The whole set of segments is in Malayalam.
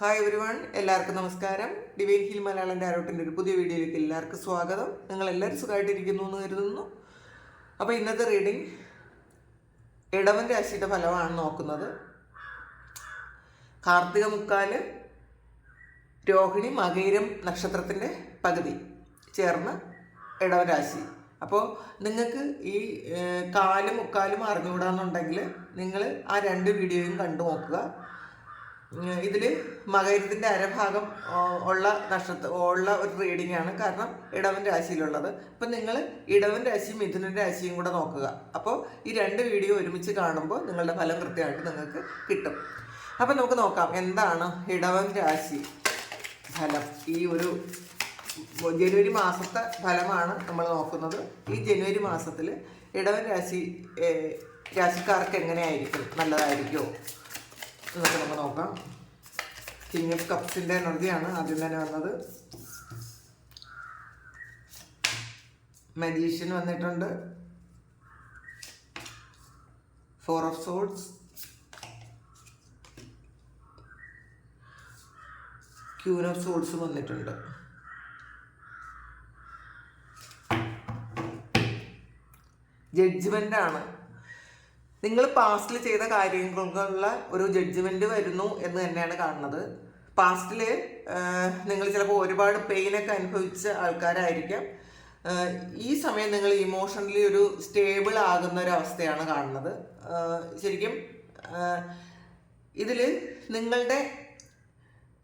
ഹായ് എവരിവൺ, എല്ലാവർക്കും നമസ്കാരം. ഡിവൈൻ ഹിൽ മലയാളം ടാരോട്ടിൻ്റെ ഒരു പുതിയ വീഡിയോയിലേക്ക് എല്ലാവർക്കും സ്വാഗതം. നിങ്ങളെല്ലാവരും സുഖമായിട്ടിരിക്കുന്നു എന്ന് കരുതുന്നു. അപ്പോൾ ഇന്നത്തെ റീഡിംഗ് ഇടവൻ രാശിയുടെ ഫലമാണ് നോക്കുന്നത്. കാർത്തിക മുക്കാല് രോഹിണി മകയിരം നക്ഷത്രത്തിൻ്റെ പകുതി ചേർന്ന് ഇടവൻ രാശി. അപ്പോൾ നിങ്ങൾക്ക് ഈ കാലും മുക്കാലും അറിഞ്ഞുകൂടാന്നുണ്ടെങ്കിൽ നിങ്ങൾ ആ രണ്ട് വീഡിയോയും കണ്ടു നോക്കുക. ഇതിൽ മകരത്തിൻ്റെ അരഭാഗം ഉള്ള ഒരു റീഡിംഗ് ആണ്, കാരണം ഇടവൻ രാശിയിലുള്ളത്. അപ്പം നിങ്ങൾ ഇടവൻ രാശിയും മിഥുനൻ രാശിയും കൂടെ നോക്കുക. അപ്പോൾ ഈ രണ്ട് വീഡിയോ ഒരുമിച്ച് കാണുമ്പോൾ നിങ്ങളുടെ ഫലം കൃത്യമായിട്ട് നിങ്ങൾക്ക് കിട്ടും. അപ്പം നമുക്ക് നോക്കാം എന്താണ് ഇടവൻ രാശി ഫലം. ഈ ഒരു ജനുവരി മാസത്തെ ഫലമാണ് നമ്മൾ നോക്കുന്നത്. ഈ ജനുവരി മാസത്തിൽ ഇടവൻ രാശിക്കാർക്ക് എങ്ങനെയായിരിക്കും, നല്ലതായിരിക്കുമോ എന്നൊക്കെ നമുക്ക് നോക്കാം. കിങ് ഓഫ് കപ്സിൻ്റെ എനർജിയാണ് ആദ്യം തന്നെ വന്നത്. മജീഷ്യൻ വന്നിട്ടുണ്ട്, four of swords, queen of swords വന്നിട്ടുണ്ട്. ജഡ്ജ്മെൻ്റ് ആണ്. നിങ്ങൾ പാസ്റ്റിൽ ചെയ്ത കാര്യങ്ങൾക്കുള്ള ഒരു ജഡ്ജ്മെൻറ്റ് വരുന്നു എന്ന് തന്നെയാണ് കാണുന്നത്. പാസ്റ്റിൽ നിങ്ങൾ ചിലപ്പോൾ ഒരുപാട് പെയിനൊക്കെ അനുഭവിച്ച ആൾക്കാരായിരിക്കാം. ഈ സമയം നിങ്ങൾ ഇമോഷണലി ഒരു സ്റ്റേബിൾ ആകുന്ന ഒരു അവസ്ഥയാണ് കാണുന്നത്. ശരിക്കും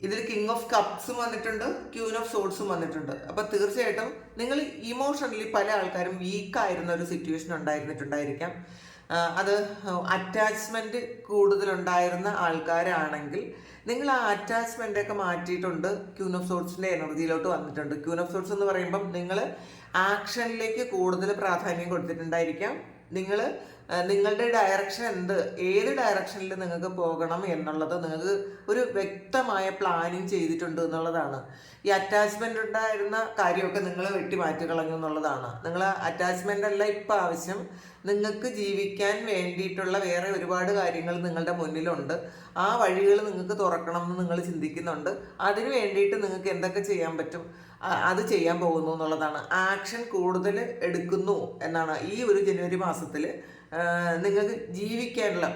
ഇതിൽ കിങ് ഓഫ് കപ്സും വന്നിട്ടുണ്ട്, ക്യൂൻ ഓഫ് സോർഡ്സും വന്നിട്ടുണ്ട്. അപ്പോൾ തീർച്ചയായിട്ടും നിങ്ങൾ ഇമോഷണലി പല ആൾക്കാരും വീക്കായിരുന്ന ഒരു സിറ്റുവേഷൻ ഉണ്ടായിരുന്നിട്ടുണ്ടായിരിക്കാം. അത് അറ്റാച്ച്മെൻറ്റ് കൂടുതലുണ്ടായിരുന്ന ആൾക്കാരാണെങ്കിൽ നിങ്ങൾ ആ അറ്റാച്ച്മെൻ്റൊക്കെ മാറ്റിയിട്ടുണ്ട്, ക്യൂൻ ഓഫ് സോർഡ്സിൻ്റെ എനർജിയിലോട്ട് വന്നിട്ടുണ്ട്. ക്യൂൻ ഓഫ് സോർഡ്സ് എന്ന് പറയുമ്പം നിങ്ങൾ ആക്ഷനിലേക്ക് കൂടുതൽ പ്രാധാന്യം കൊടുത്തിട്ടുണ്ടായിരിക്കാം. നിങ്ങളുടെ ഡയറക്ഷൻ ഏത് ഡയറക്ഷനിൽ നിങ്ങൾക്ക് പോകണം എന്നുള്ളത് നിങ്ങൾക്ക് ഒരു വ്യക്തമായ പ്ലാനിങ് ചെയ്തിട്ടുണ്ട് എന്നുള്ളതാണ്. ഈ അറ്റാച്ച്മെൻ്റ് ഉണ്ടായിരുന്ന കാര്യമൊക്കെ നിങ്ങൾ വെട്ടിമാറ്റി കളഞ്ഞു എന്നുള്ളതാണ്. നിങ്ങൾ അറ്റാച്ച്മെൻ്റ് അല്ല ഇപ്പം ആവശ്യം, നിങ്ങൾക്ക് ജീവിക്കാൻ വേണ്ടിയിട്ടുള്ള വേറെ ഒരുപാട് കാര്യങ്ങൾ നിങ്ങളുടെ മുന്നിലുണ്ട്. ആ വഴികൾ നിങ്ങൾക്ക് തുറക്കണം എന്ന് നിങ്ങൾ ചിന്തിക്കുന്നുണ്ട്. അതിന് വേണ്ടിയിട്ട് നിങ്ങൾക്ക് എന്തൊക്കെ ചെയ്യാൻ പറ്റും അത് ചെയ്യാൻ പോകുന്നു എന്നുള്ളതാണ്. ആക്ഷൻ കൂടുതൽ എടുക്കുന്നു എന്നാണ്. ഈ ഒരു ജനുവരി മാസത്തിൽ നിങ്ങൾക്ക് ജീവിക്കാനുള്ള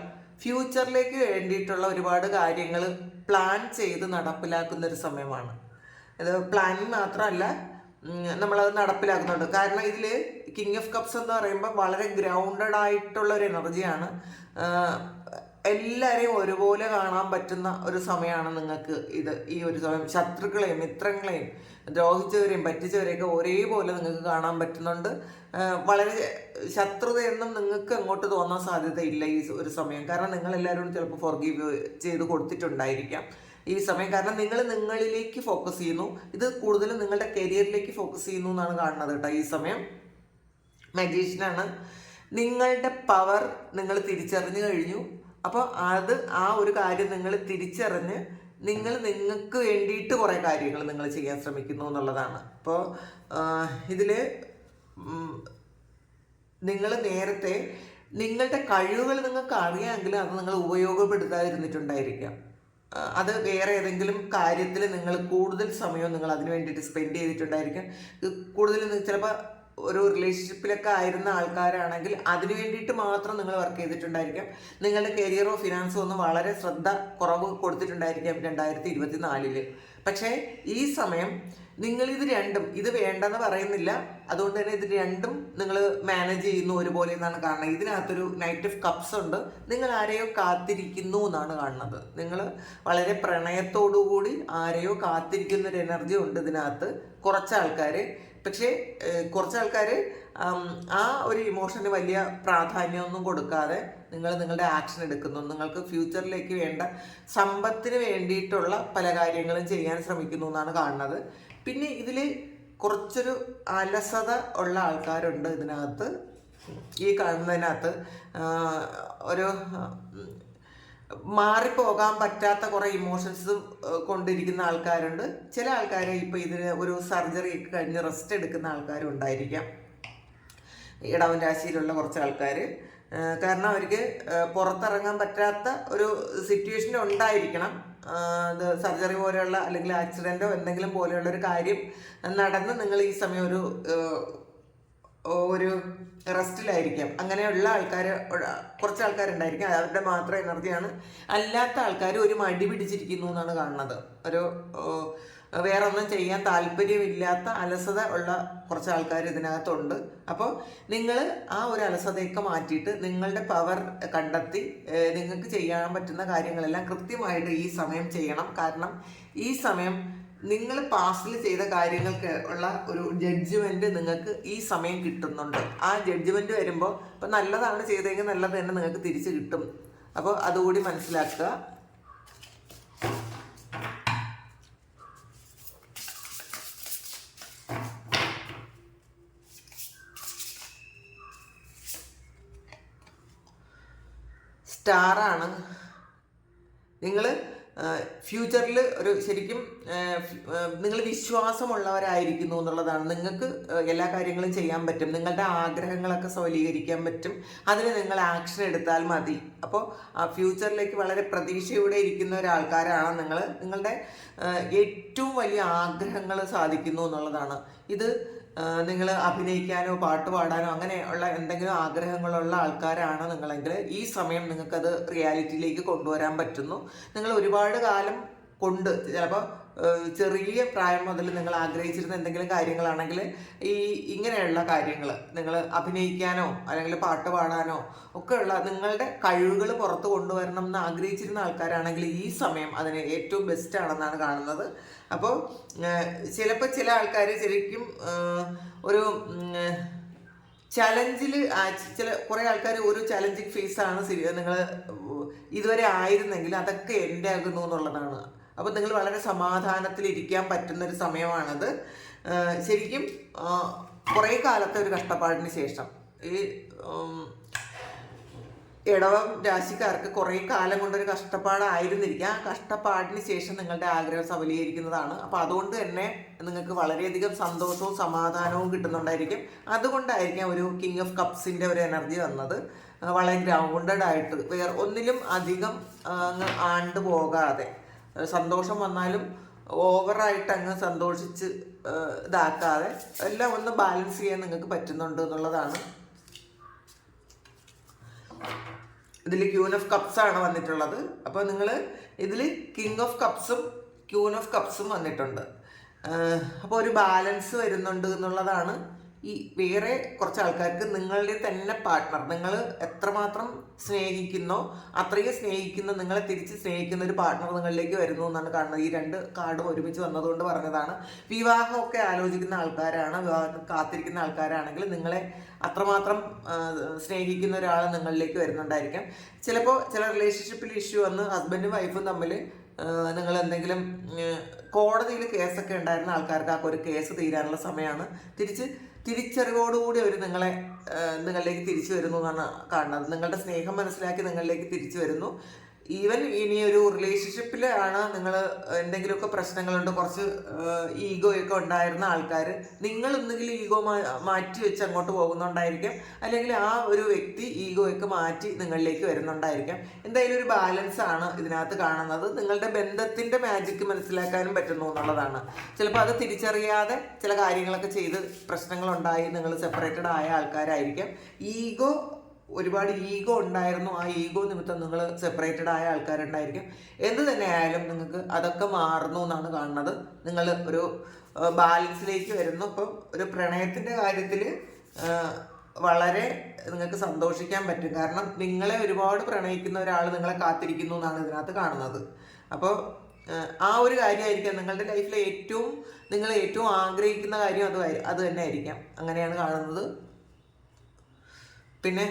ഫ്യൂച്ചറിലേക്ക് വേണ്ടിയിട്ടുള്ള ഒരുപാട് കാര്യങ്ങൾ പ്ലാൻ ചെയ്ത് നടപ്പിലാക്കുന്ന ഒരു സമയമാണ്. ഇത് പ്ലാനിങ് മാത്രമല്ല, നമ്മളത് നടപ്പിലാക്കുന്നുണ്ട്. കാരണം ഇതിൽ കിങ് ഓഫ് കപ്സ് എന്ന് പറയുമ്പോൾ വളരെ ഗ്രൗണ്ടഡ് ആയിട്ടുള്ള ഒരു എനർജിയാണ്. എല്ലാവരെയും ഒരുപോലെ കാണാൻ പറ്റുന്ന ഒരു സമയമാണ് നിങ്ങൾക്ക് ഈ ഒരു സമയം. ശത്രുക്കളെയും മിത്രങ്ങളെയും ദ്രോഹിച്ചവരെയും പറ്റിച്ചവരെയൊക്കെ ഒരേപോലെ നിങ്ങൾക്ക് കാണാൻ പറ്റുന്നുണ്ട്. വളരെ ശത്രുതയൊന്നും നിങ്ങൾക്ക് അങ്ങോട്ട് തോന്നാൻ സാധ്യതയില്ല ഈ ഒരു സമയം. കാരണം നിങ്ങളെല്ലാവരും ചിലപ്പോൾ ഫോർഗീവ് ചെയ്ത് കൊടുത്തിട്ടുണ്ടായിരിക്കാം ഈ സമയം. കാരണം നിങ്ങളിലേക്ക് ഫോക്കസ് ചെയ്യുന്നു. ഇത് കൂടുതലും നിങ്ങളുടെ കരിയറിലേക്ക് ഫോക്കസ് ചെയ്യുന്നു എന്നാണ് കാണുന്നത് കേട്ടോ ഈ സമയം. മജീഷ്യനാണ്. നിങ്ങളുടെ പവർ നിങ്ങൾ തിരിച്ചറിഞ്ഞു കഴിഞ്ഞു. അപ്പോൾ ആ ഒരു കാര്യം നിങ്ങൾ തിരിച്ചറിഞ്ഞ് നിങ്ങൾക്ക് വേണ്ടിയിട്ട് കുറേ കാര്യങ്ങൾ നിങ്ങൾ ചെയ്യാൻ ശ്രമിക്കുന്നു എന്നുള്ളതാണ്. അപ്പോൾ ഇതിൽ നിങ്ങൾ നേരത്തെ നിങ്ങളുടെ കഴിവുകൾ നിങ്ങൾക്ക് അറിയാമെങ്കിൽ അത് നിങ്ങൾ ഉപയോഗപ്പെടുത്താതിരുന്നിട്ടുണ്ടായിരിക്കാം. അത് വേറെ ഏതെങ്കിലും കാര്യത്തിൽ നിങ്ങൾ കൂടുതൽ സമയം നിങ്ങൾ അതിന് വേണ്ടിയിട്ട് സ്പെൻഡ് ചെയ്തിട്ടുണ്ടായിരിക്കാം. കൂടുതൽ ചിലപ്പോൾ ഒരു റിലേഷൻഷിപ്പിലൊക്കെ ആയിരുന്ന ആൾക്കാരാണെങ്കിൽ അതിന് വേണ്ടിയിട്ട് മാത്രം നിങ്ങൾ വർക്ക് ചെയ്തിട്ടുണ്ടായിരിക്കാം. നിങ്ങളുടെ കരിയറോ ഫിനാൻസോ ഒന്നും വളരെ ശ്രദ്ധ കുറവ് കൊടുത്തിട്ടുണ്ടായിരിക്കാം 2024. പക്ഷേ ഈ സമയം നിങ്ങളിത് രണ്ടും, ഇത് വേണ്ടെന്ന് പറയുന്നില്ല, അതുകൊണ്ട് തന്നെ ഇത് രണ്ടും നിങ്ങൾ മാനേജ് ചെയ്യുന്നു ഒരുപോലെ എന്നാണ് കാണുന്നത്. ഇതിനകത്തൊരു നൈറ്റ് ഓഫ് കപ്സ് ഉണ്ട്. നിങ്ങൾ ആരെയോ കാത്തിരിക്കുന്നു എന്നാണ് കാണുന്നത്. നിങ്ങൾ വളരെ പ്രണയത്തോടുകൂടി ആരെയോ കാത്തിരിക്കുന്നൊരു എനർജി ഉണ്ട് ഇതിനകത്ത് കുറച്ച് ആൾക്കാർ. പക്ഷേ കുറച്ച് ആൾക്കാർ ആ ഒരു ഇമോഷന് വലിയ പ്രാധാന്യമൊന്നും കൊടുക്കാതെ നിങ്ങളുടെ ആക്ഷൻ എടുക്കുന്നു. നിങ്ങൾക്ക് ഫ്യൂച്ചറിലേക്ക് വേണ്ട സമ്പത്തിന് വേണ്ടിയിട്ടുള്ള പല കാര്യങ്ങളും ചെയ്യാൻ ശ്രമിക്കുന്നു എന്നാണ് കാണുന്നത്. പിന്നെ ഇതിൽ കുറച്ചൊരു അലസത ഉള്ള ആൾക്കാരുണ്ട് ഇതിനകത്ത്. ഈ കാണുന്നതിനകത്ത് ഒരു മാറിപ്പോകാൻ പറ്റാത്ത കുറേ ഇമോഷൻസ് കൊണ്ടിരിക്കുന്ന ആൾക്കാരുണ്ട്. ചില ആൾക്കാർ ഇപ്പോൾ ഇതിന് ഒരു സർജറി കഴിഞ്ഞ് റെസ്റ്റ് എടുക്കുന്ന ആൾക്കാരും ഉണ്ടായിരിക്കാം ഇടവൻ രാശിയിലുള്ള കുറച്ച് ആൾക്കാർ. കാരണം അവർക്ക് പുറത്തിറങ്ങാൻ പറ്റാത്ത ഒരു സിറ്റുവേഷൻ ഉണ്ടായിരിക്കണം. അത് സർജറി പോലെയുള്ള അല്ലെങ്കിൽ ആക്സിഡൻറ്റോ എന്തെങ്കിലും പോലെയുള്ള ഒരു കാര്യം നടന്ന് നിങ്ങൾ ഈ സമയം ഒരു റെസ്റ്റിലായിരിക്കാം. അങ്ങനെയുള്ള ആൾക്കാർ കുറച്ച് ആൾക്കാരുണ്ടായിരിക്കും, അവരുടെ മാത്രം എനർജിയാണ്. അല്ലാത്ത ആൾക്കാർ ഒരു മടി പിടിച്ചിരിക്കുന്നു എന്നാണ് കാണുന്നത്. ഒരു വേറെ ഒന്നും ചെയ്യാൻ താല്പര്യമില്ലാത്ത അലസത ഉള്ള കുറച്ച് ആൾക്കാർ ഇതിനകത്തുണ്ട്. അപ്പോൾ നിങ്ങൾ ആ ഒരു അലസതയൊക്കെ മാറ്റിയിട്ട് നിങ്ങളുടെ പവർ കണ്ടെത്തി നിങ്ങൾക്ക് ചെയ്യാൻ പറ്റുന്ന കാര്യങ്ങളെല്ലാം കൃത്യമായിട്ട് ഈ സമയം ചെയ്യണം. കാരണം ഈ സമയം നിങ്ങൾ പാസ്റ്റിൽ ചെയ്ത കാര്യങ്ങൾക്ക് ഉള്ള ഒരു ജഡ്ജ്മെന്റ് നിങ്ങൾക്ക് ഈ സമയം കിട്ടുന്നുണ്ട്. ആ ജഡ്ജ്മെന്റ് വരുമ്പോൾ ഇപ്പം നല്ലതാണ് ചെയ്തതെങ്കിൽ നല്ലത് തന്നെ നിങ്ങൾക്ക് തിരിച്ച് കിട്ടും. അപ്പോൾ അതുകൂടി മനസ്സിലാക്കുക. സ്റ്റാറാണ്. നിങ്ങൾ ഫ്യൂച്ചറിൽ ഒരു ശരിക്കും നിങ്ങൾ വിശ്വാസമുള്ളവരായിരിക്കുന്നു എന്നുള്ളതാണ്. നിങ്ങൾക്ക് എല്ലാ കാര്യങ്ങളും ചെയ്യാൻ പറ്റും, നിങ്ങളുടെ ആഗ്രഹങ്ങളൊക്കെ സഫലീകരിക്കാൻ പറ്റും. അതിന് നിങ്ങൾ ആക്ഷൻ എടുത്താൽ മതി. അപ്പോൾ ആ ഫ്യൂച്ചറിലേക്ക് വളരെ പ്രതീക്ഷയോടെ ഇരിക്കുന്ന ഒരാൾക്കാരാണ് നിങ്ങൾ. നിങ്ങളുടെ ഏറ്റവും വലിയ ആഗ്രഹങ്ങൾ സാധിക്കുന്നു എന്നുള്ളതാണ്. ഇത് നിങ്ങൾ അഭിനയിക്കാനോ പാട്ട് പാടാനോ അങ്ങനെയുള്ള എന്തെങ്കിലും ആഗ്രഹങ്ങളുള്ള ആൾക്കാരാണ് നിങ്ങളെങ്കിൽ ഈ സമയം നിങ്ങൾക്കത് റിയാലിറ്റിയിലേക്ക് കൊണ്ടുവരാൻ പറ്റുന്നു. നിങ്ങൾ ഒരുപാട് കാലം കൊണ്ട് ചിലപ്പോൾ ചെറിയ പ്രായം മുതൽ നിങ്ങൾ ആഗ്രഹിച്ചിരുന്ന എന്തെങ്കിലും കാര്യങ്ങളാണെങ്കിൽ ഇങ്ങനെയുള്ള കാര്യങ്ങൾ നിങ്ങൾ അഭിനയിക്കാനോ അല്ലെങ്കിൽ പാട്ട് പാടാനോ ഒക്കെ ഉള്ള നിങ്ങളുടെ കഴിവുകൾ പുറത്ത് കൊണ്ടുവരണം എന്ന് ആഗ്രഹിച്ചിരുന്ന ആൾക്കാരാണെങ്കിൽ ഈ സമയം അതിന് ഏറ്റവും ബെസ്റ്റ് ആണെന്നാണ് കാണുന്നത്. അപ്പോൾ ചിലപ്പോൾ ചില ആൾക്കാർ ശരിക്കും ഒരു ചലഞ്ചിൽ കുറേ ആൾക്കാർ ഒരു ചലഞ്ചിങ് ഫേസാണ് നിങ്ങൾ ഇതുവരെ ആയിരുന്നെങ്കിൽ അതൊക്കെ എൻ്റെ ആകുന്നു എന്നുള്ളതാണ്. അപ്പോൾ നിങ്ങൾ വളരെ സമാധാനത്തിലിരിക്കാൻ പറ്റുന്നൊരു സമയമാണത്. ശരിക്കും കുറേ കാലത്തെ ഒരു കഷ്ടപ്പാടിന് ശേഷം ഈ ഇടവം രാശിക്കാർക്ക് കുറേ കാലം കൊണ്ടൊരു കഷ്ടപ്പാടായിരുന്നിരിക്കുക. ആ കഷ്ടപ്പാടിന് ശേഷം നിങ്ങളുടെ ആഗ്രഹം സഫലീകരിക്കുന്നതാണ്. അപ്പോൾ അതുകൊണ്ട് തന്നെ നിങ്ങൾക്ക് വളരെയധികം സന്തോഷവും സമാധാനവും കിട്ടുന്നുണ്ടായിരിക്കും. അതുകൊണ്ടായിരിക്കാം ഒരു കിങ് ഓഫ് കപ്സിൻ്റെ ഒരു എനർജി വന്നത്. വളരെ ഗ്രൗണ്ടഡ് ആയിട്ട് വേറെ ഒന്നിലും അധികം അങ്ങ് ആണ്ട് പോകാതെ സന്തോഷം വന്നാലും ഓവറായിട്ട് അങ്ങ് സന്തോഷിച്ച് ഇതാക്കാതെ എല്ലാം ഒന്ന് ബാലൻസ് ചെയ്യാൻ നിങ്ങൾക്ക് പറ്റുന്നുണ്ട് എന്നുള്ളതാണ്. ഇതിൽ ക്യൂൻ ഓഫ് കപ്സ് ആണ് വന്നിട്ടുള്ളത്. അപ്പോൾ നിങ്ങൾ ഇതിൽ കിങ് ഓഫ് കപ്സും ക്യൂൻ ഓഫ് കപ്സും വന്നിട്ടുണ്ട്. അപ്പോൾ ഒരു ബാലൻസ് വരുന്നുണ്ട് എന്നുള്ളതാണ്. ഈ വേറെ കുറച്ച് ആൾക്കാർക്ക് നിങ്ങളുടെ തന്നെ പാർട്ട്ണർ നിങ്ങൾ എത്രമാത്രം സ്നേഹിക്കുന്നോ അത്രയും സ്നേഹിക്കുന്ന നിങ്ങളെ തിരിച്ച് സ്നേഹിക്കുന്ന ഒരു പാർട്ട്ണർ നിങ്ങളിലേക്ക് വരുന്നു എന്നാണ് കാണുന്നത്. ഈ രണ്ട് കാർഡും ഒരുമിച്ച് വന്നതുകൊണ്ട് പറഞ്ഞതാണ്. വിവാഹമൊക്കെ ആലോചിക്കുന്ന ആൾക്കാരാണ്, വിവാഹത്തിന് കാത്തിരിക്കുന്ന ആൾക്കാരാണെങ്കിൽ നിങ്ങളെ അത്രമാത്രം സ്നേഹിക്കുന്ന ഒരാൾ നിങ്ങളിലേക്ക് വരുന്നുണ്ടായിരിക്കാം. ചിലപ്പോൾ ചില റിലേഷൻഷിപ്പിൽ ഇഷ്യൂ വന്ന് ഹസ്ബൻഡും വൈഫും തമ്മിൽ നിങ്ങൾ എന്തെങ്കിലും കോടതിയിൽ കേസൊക്കെ ഉണ്ടായിരുന്ന ആൾക്കാർക്ക് ആ ഒരു കേസ് തീരാനുള്ള സമയമാണ്. തിരിച്ചറിവോടുകൂടി അവർ നിങ്ങളിലേക്ക് തിരിച്ചു വരുന്നു എന്നാണ് കാണുന്നത്. നിങ്ങളുടെ സ്നേഹം മനസ്സിലാക്കി നിങ്ങളിലേക്ക് തിരിച്ചു വരുന്നു. ഈവൻ ഇനി ഒരു റിലേഷൻഷിപ്പിലാണ് നിങ്ങൾ എന്തെങ്കിലുമൊക്കെ പ്രശ്നങ്ങളുണ്ട്, കുറച്ച് ഈഗോയൊക്കെ ഉണ്ടായിരുന്ന ആൾക്കാർ നിങ്ങൾ ഒന്നുകിൽ ഈഗോ മാറ്റി വെച്ച് അങ്ങോട്ട് പോകുന്നുണ്ടായിരിക്കാം, അല്ലെങ്കിൽ ആ ഒരു വ്യക്തി ഈഗോയൊക്കെ മാറ്റി നിങ്ങളിലേക്ക് വരുന്നുണ്ടായിരിക്കാം. എന്തായാലും ഒരു ബാലൻസ് ആണ് ഇതിനകത്ത് കാണുന്നത്. നിങ്ങളുടെ ബന്ധത്തിൻ്റെ മാജിക്ക് മനസ്സിലാക്കാനും പറ്റുന്നു എന്നുള്ളതാണ്. ചിലപ്പോൾ അത് തിരിച്ചറിയാതെ ചില കാര്യങ്ങളൊക്കെ ചെയ്ത് പ്രശ്നങ്ങളുണ്ടായി നിങ്ങൾ സെപ്പറേറ്റഡ് ആയ ആൾക്കാരായിരിക്കാം. ഒരുപാട് ഈഗോ ഉണ്ടായിരുന്നു, ആ ഈഗോ നിമിത്തം നിങ്ങൾ സെപ്പറേറ്റഡ് ആയ ആൾക്കാരുണ്ടായിരിക്കും. എന്ത് തന്നെ ആയാലും നിങ്ങൾക്ക് അതൊക്കെ മാറുന്നു എന്നാണ് കാണുന്നത്. നിങ്ങൾ ഒരു ബാലൻസിലേക്ക് വരുന്നു. ഇപ്പം ഒരു പ്രണയത്തിൻ്റെ കാര്യത്തിൽ വളരെ നിങ്ങൾക്ക് സന്തോഷിക്കാൻ പറ്റും. കാരണം നിങ്ങളെ ഒരുപാട് പ്രണയിക്കുന്ന ഒരാൾ നിങ്ങളെ കാത്തിരിക്കുന്നു എന്നാണ് ഇതിനകത്ത് കാണുന്നത്. അപ്പോൾ ആ ഒരു കാര്യമായിരിക്കാം നിങ്ങളുടെ ലൈഫിലെ നിങ്ങൾ ഏറ്റവും ആഗ്രഹിക്കുന്ന കാര്യം അത് തന്നെ ആയിരിക്കാം. അങ്ങനെയാണ് കാണുന്നത്. പിന്നെ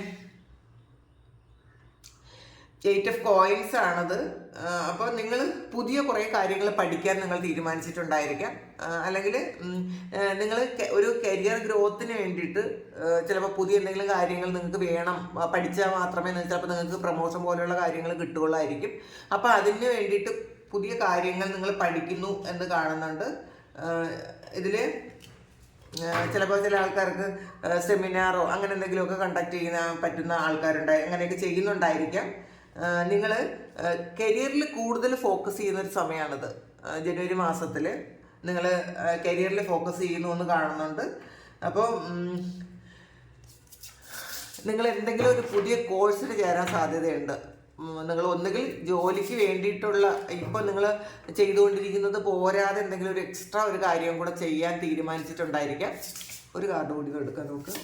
8 ഓഫ് കോയിൻസ് ആണത്. അപ്പോൾ നിങ്ങൾ പുതിയ കുറേ കാര്യങ്ങൾ പഠിക്കാൻ നിങ്ങൾ തീരുമാനിച്ചിട്ടുണ്ടായിരിക്കാം. അല്ലെങ്കിൽ നിങ്ങൾ ഒരു കരിയർ ഗ്രോത്തിന് വേണ്ടിയിട്ട് ചിലപ്പോൾ പുതിയ എന്തെങ്കിലും കാര്യങ്ങൾ നിങ്ങൾക്ക് വേണം, പഠിച്ചാൽ മാത്രമേ ചിലപ്പോൾ നിങ്ങൾക്ക് പ്രൊമോഷൻ പോലെയുള്ള കാര്യങ്ങൾ കിട്ടുകയുള്ളായിരിക്കും. അപ്പോൾ അതിന് വേണ്ടിയിട്ട് പുതിയ കാര്യങ്ങൾ നിങ്ങൾ പഠിക്കുന്നു എന്ന് കാണുന്നുണ്ട്. ഇതിൽ ചിലപ്പോൾ ചില ആൾക്കാർക്ക് സെമിനാറോ അങ്ങനെ എന്തെങ്കിലുമൊക്കെ കണ്ടക്ട് ചെയ്യാൻ പറ്റുന്ന ആൾക്കാരുണ്ടായി, അങ്ങനെയൊക്കെ ചെയ്യുന്നുണ്ടായിരിക്കാം. നിങ്ങൾ കരിയറിൽ കൂടുതൽ ഫോക്കസ് ചെയ്യുന്ന ഒരു സമയമാണിത്. ജനുവരി മാസത്തിൽ നിങ്ങൾ കരിയറിൽ ഫോക്കസ് ചെയ്യുന്നു എന്ന് കാണുന്നുണ്ട്. അപ്പോൾ നിങ്ങൾ എന്തെങ്കിലും ഒരു പുതിയ കോഴ്സിന് ചേരാൻ സാധ്യതയുണ്ട്. നിങ്ങൾ ഒന്നുകിൽ ജോലിക്ക് വേണ്ടിയിട്ടുള്ള, ഇപ്പോൾ നിങ്ങൾ ചെയ്തുകൊണ്ടിരിക്കുന്നത് പോരാതെ എന്തെങ്കിലും ഒരു എക്സ്ട്രാ ഒരു കാര്യം കൂടെ ചെയ്യാൻ തീരുമാനിച്ചിട്ടുണ്ടായിരിക്കാം. ഒരു കാർഡ് കൂടി എടുക്കാൻ നോക്ക്.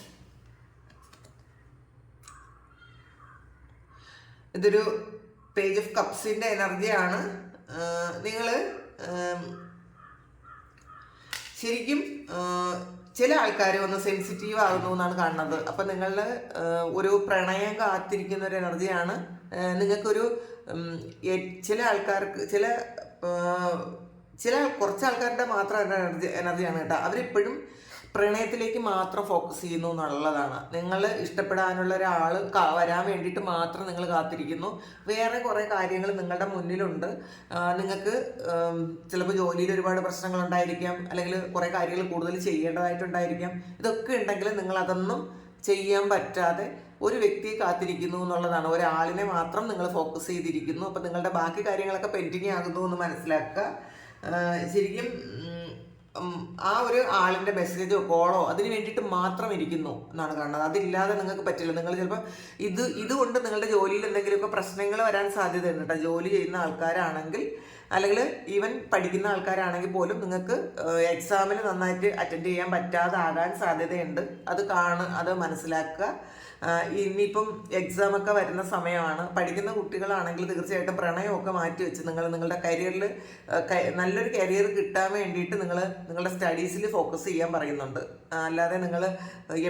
ഇതൊരു പേജ് ഓഫ് കപ്സിൻ്റെ എനർജിയാണ്. നിങ്ങൾ ശരിക്കും ചില ആൾക്കാർ ഒന്ന് സെൻസിറ്റീവ് ആകുന്നു എന്നാണ് കാണുന്നത്. അപ്പം നിങ്ങളുടെ ഒരു പ്രണയം കാത്തിരിക്കുന്ന ഒരു എനർജിയാണ്. നിങ്ങൾക്കൊരു ചില ആൾക്കാർക്ക് കുറച്ച് ആൾക്കാരുടെ മാത്രം എനർജിയാണ് കേട്ടോ. അവരിപ്പോഴും പ്രണയത്തിലേക്ക് മാത്രം ഫോക്കസ് ചെയ്യുന്നു എന്നുള്ളതാണ്. നിങ്ങൾ ഇഷ്ടപ്പെടാനുള്ള ഒരാൾ വരാൻ വേണ്ടിയിട്ട് മാത്രം നിങ്ങൾ കാത്തിരിക്കുന്നു. വേറെ കുറേ കാര്യങ്ങൾ നിങ്ങളുടെ മുന്നിലുണ്ട്. നിങ്ങൾക്ക് ചിലപ്പോൾ ജോലിയിൽ ഒരുപാട് പ്രശ്നങ്ങളുണ്ടായിരിക്കാം, അല്ലെങ്കിൽ കുറേ കാര്യങ്ങൾ കൂടുതൽ ചെയ്യേണ്ടതായിട്ടുണ്ടായിരിക്കാം. ഇതൊക്കെ ഉണ്ടെങ്കിൽ നിങ്ങൾ അതൊന്നും ചെയ്യാൻ പറ്റാതെ ഒരു വ്യക്തിയെ കാത്തിരിക്കുന്നു എന്നുള്ളതാണ്. ഒരാളിനെ മാത്രം നിങ്ങൾ ഫോക്കസ് ചെയ്തിരിക്കുന്നു. അപ്പം നിങ്ങളുടെ ബാക്കി കാര്യങ്ങളൊക്കെ പെൻഡിങ് ആകുന്നു എന്ന് മനസ്സിലാക്കുക. ശരിക്കും ആ ഒരു ആളിൻ്റെ മെസ്സേജോ കോളോ അതിന് വേണ്ടിയിട്ട് മാത്രം ഇരിക്കുന്നു എന്നാണ് കാണുന്നത്. അതില്ലാതെ നിങ്ങൾക്ക് പറ്റില്ല. നിങ്ങൾ ചിലപ്പോൾ ഇതുകൊണ്ട് നിങ്ങളുടെ ജോലിയിൽ എന്തെങ്കിലുമൊക്കെ പ്രശ്നങ്ങൾ വരാൻ സാധ്യതയുണ്ട് കേട്ടോ. ജോലി ചെയ്യുന്ന ആൾക്കാരാണെങ്കിൽ, അല്ലെങ്കിൽ ഈവൻ പഠിക്കുന്ന ആൾക്കാരാണെങ്കിൽ പോലും നിങ്ങൾക്ക് എക്സാമിന് നന്നായിട്ട് അറ്റൻഡ് ചെയ്യാൻ പറ്റാതാകാൻ സാധ്യതയുണ്ട്. അത് മനസ്സിലാക്കുക. ഇനിയിപ്പം എക്സാമൊക്കെ വരുന്ന സമയമാണ്. പഠിക്കുന്ന കുട്ടികളാണെങ്കിൽ തീർച്ചയായിട്ടും പ്രണയമൊക്കെ മാറ്റി വെച്ച് നിങ്ങളുടെ കരിയറിൽ നല്ലൊരു കരിയർ കിട്ടാൻ വേണ്ടിയിട്ട് നിങ്ങളുടെ സ്റ്റഡീസിൽ ഫോക്കസ് ചെയ്യാൻ പറയുന്നുണ്ട്. അല്ലാതെ നിങ്ങൾ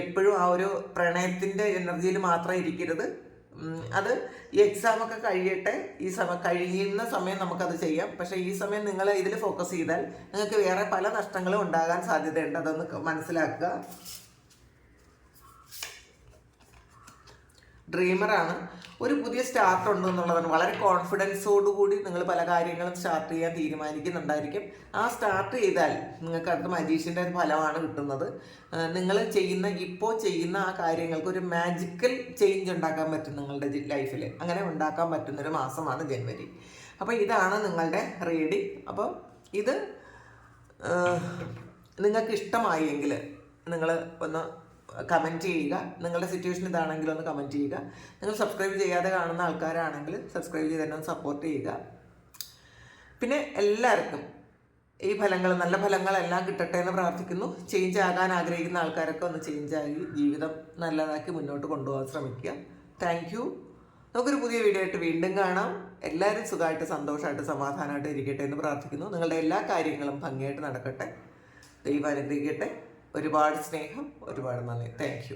എപ്പോഴും ആ ഒരു പ്രണയത്തിൻ്റെ എനർജിയിൽ മാത്രം ഇരിക്കരുത്. അത് ഈ എക്സാമൊക്കെ കഴിയട്ടെ. കഴിയുന്ന സമയം നമുക്കത് ചെയ്യാം. പക്ഷേ ഈ സമയം നിങ്ങൾ ഇതിൽ ഫോക്കസ് ചെയ്താൽ നിങ്ങൾക്ക് വേറെ പല നഷ്ടങ്ങളും ഉണ്ടാകാൻ സാധ്യതയുണ്ട്. അതൊന്ന് മനസ്സിലാക്കുക. ഡ്രീമറാണ്. ഒരു പുതിയ സ്റ്റാർട്ട് ഉണ്ട് എന്നുള്ളതാണ്. വളരെ കോൺഫിഡൻസോടുകൂടി നിങ്ങൾ പല കാര്യങ്ങളും സ്റ്റാർട്ട് ചെയ്യാൻ തീരുമാനിക്കുന്നുണ്ടായിരിക്കും. ആ സ്റ്റാർട്ട് ചെയ്താൽ നിങ്ങൾക്ക് അടുത്ത മജീഷ്യൻ്റെ ഫലമാണ് കിട്ടുന്നത്. നിങ്ങൾ ഇപ്പോൾ ചെയ്യുന്ന ആ കാര്യങ്ങൾക്ക് ഒരു മാജിക്കൽ ചേഞ്ച് ഉണ്ടാക്കാൻ പറ്റും നിങ്ങളുടെ ലൈഫിൽ. അങ്ങനെ ഉണ്ടാക്കാൻ പറ്റുന്നൊരു മാസമാണ് ജനുവരി. അപ്പോൾ ഇതാണ് നിങ്ങളുടെ റീഡിങ്. അപ്പോൾ ഇത് നിങ്ങൾക്ക് ഇഷ്ടമായി എങ്കിൽ നിങ്ങൾ ഒന്ന് കമൻറ്റ് ചെയ്യുക. നിങ്ങളുടെ സിറ്റുവേഷൻ ഇതാണെങ്കിൽ ഒന്ന് കമൻറ്റ് ചെയ്യുക. നിങ്ങൾ സബ്സ്ക്രൈബ് ചെയ്യാതെ കാണുന്ന ആൾക്കാരാണെങ്കിൽ സബ്സ്ക്രൈബ് ചെയ്ത് തന്നെ സപ്പോർട്ട് ചെയ്യുക. പിന്നെ എല്ലാവർക്കും ഈ നല്ല ഫലങ്ങളെല്ലാം കിട്ടട്ടെ എന്ന് പ്രാർത്ഥിക്കുന്നു. ചേഞ്ച് ആകാൻ ആഗ്രഹിക്കുന്ന ആൾക്കാരൊക്കെ ഒന്ന് ചേഞ്ചായി ജീവിതം നല്ലതാക്കി മുന്നോട്ട് കൊണ്ടുപോകാൻ ശ്രമിക്കുക. Thank you. നമുക്കൊരു പുതിയ വീഡിയോ ആയിട്ട് വീണ്ടും കാണാം. എല്ലാവരും സുഖമായിട്ട് സന്തോഷമായിട്ട് സമാധാനമായിട്ട് ഇരിക്കട്ടെ എന്ന് പ്രാർത്ഥിക്കുന്നു. നിങ്ങളുടെ എല്ലാ കാര്യങ്ങളും ഭംഗിയായിട്ട് നടക്കട്ടെ. ദൈവം അനുഗ്രഹിക്കട്ടെ. ഒരുപാട് സ്നേഹം, ഒരുപാട് നന്ദി. Thank you.